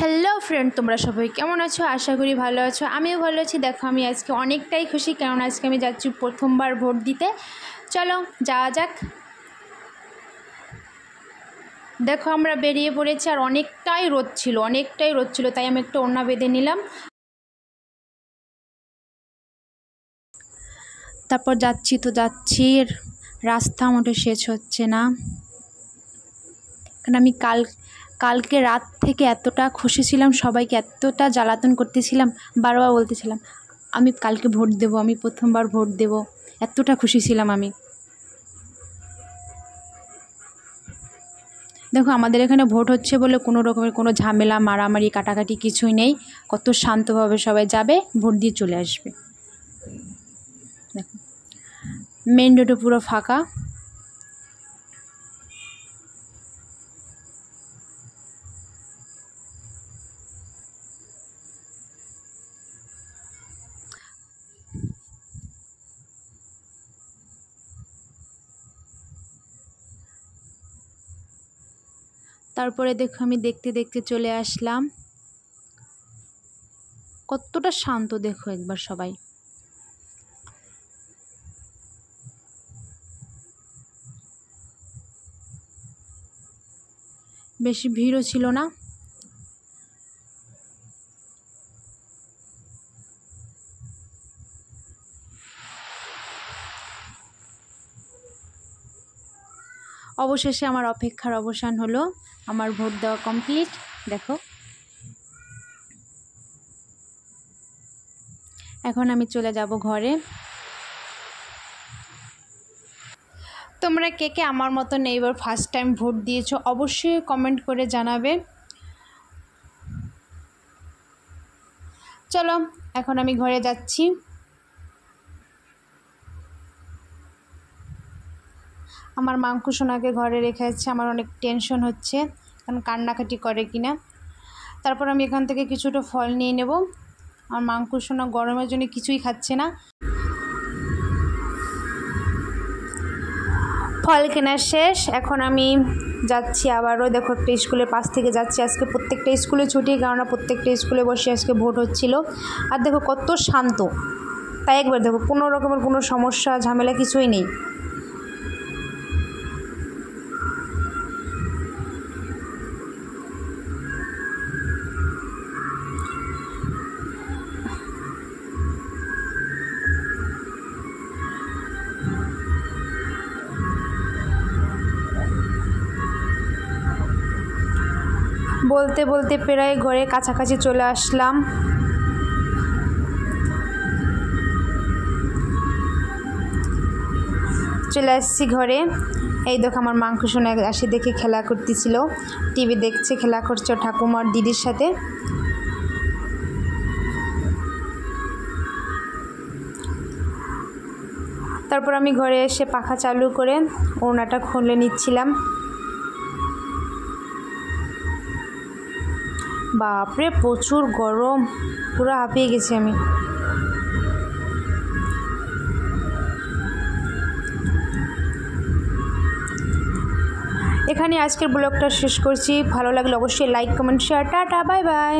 Hello friend, তোমরা সবাই কেমন আছো? আশা করি ভালো আছো। আমিও ভালো আছি। দেখো, আমি আজকে অনেকটাই খুশি, কারণ আজকে আমি যাচ্ছি প্রথমবার ভোট দিতে। চলো যাওয়া যাক। দেখো, আমরা বেরিয়ে পড়েছি, আর অনেকটাই রোদ ছিল, তাই আমি একটু ওড়না বেঁধে নিলাম। তারপর যাচ্ছি, রাস্তা মোটে শেষ হচ্ছে না। কারণ আমি কালকে রাত থেকে এতটা খুশি ছিলাম, সবাইকে এতটা জ্বালাতন করতেছিলাম, বারবার বলতেছিলাম আমি কালকে ভোট দেব, আমি প্রথমবার ভোট দেব, এতটা খুশি ছিলাম আমি। দেখো, আমাদের এখানে ভোট হচ্ছে বলে কোনো রকমের কোনো ঝামেলা, মারামারি, কাটাকাটি কিছুই নেই। কত শান্তভাবে সবাই যাবে, ভোট দিয়ে চলে আসবে। দেখো, মেন রোডে পুরো ফাঁকা। তারপরে দেখো, আমি দেখতে দেখতে চলে আসলাম। কতটা শান্ত দেখো একবার সবাই। বেশি ভিড়ও ছিল না। অবশেষে আমার অপেক্ষার অবসান হলো, আমার ভোট দেওয়া কমপ্লিট। দেখো, এখন আমি চলে যাব ঘরে। তোমরা কে কে আমার মতন এইবার ফার্স্ট টাইম ভোট দিয়েছো, অবশ্যই কমেন্ট করে জানাবে। চলো, এখন আমি ঘরে যাচ্ছি। আমার মাংকু সোনাকে ঘরে রেখে যাচ্ছে, আমার অনেক টেনশন হচ্ছে, কারণ কান্নাকাটি করে কিনা। তারপর আমি এখান থেকে কিছুটা ফল নিয়ে নেব। আর মাংকু সোনা গরমের জন্য কিছুই খাচ্ছে না। ফল কেনা শেষ, এখন আমি যাচ্ছি আবারও। দেখো, একটা স্কুলের পাশ থেকে যাচ্ছি। আজকে প্রত্যেকটা স্কুলে ছুটি, কারণ প্রত্যেকটা স্কুলে বসে আজকে ভোট হচ্ছিল। আর দেখো কত শান্ত, তাই একবার দেখো, কোনো রকমের কোনো সমস্যা ঝামেলা কিছুই নেই। বলতে বলতে প্রায় ঘরে কাছাকাছি চলে আসলাম। চলে আসছি ঘরে। এই দেখো, আমার মাংকু সোনা আসি দেখে খেলা করতেছিল, টিভি দেখছে, খেলা করছে ঠাকুমার দিদির সাথে। তারপর আমি ঘরে এসে পাখা চালু করে ওড়নাটা খুলে নিচ্ছিলাম। বাপরে, প্রচুর গরম, পুরো হাঁপিয়ে গেছি আমি। এখানে আজকের ব্লগটা শেষ করছি। ভালো লাগলে অবশ্যই like, comment, share. Tata, bye bye.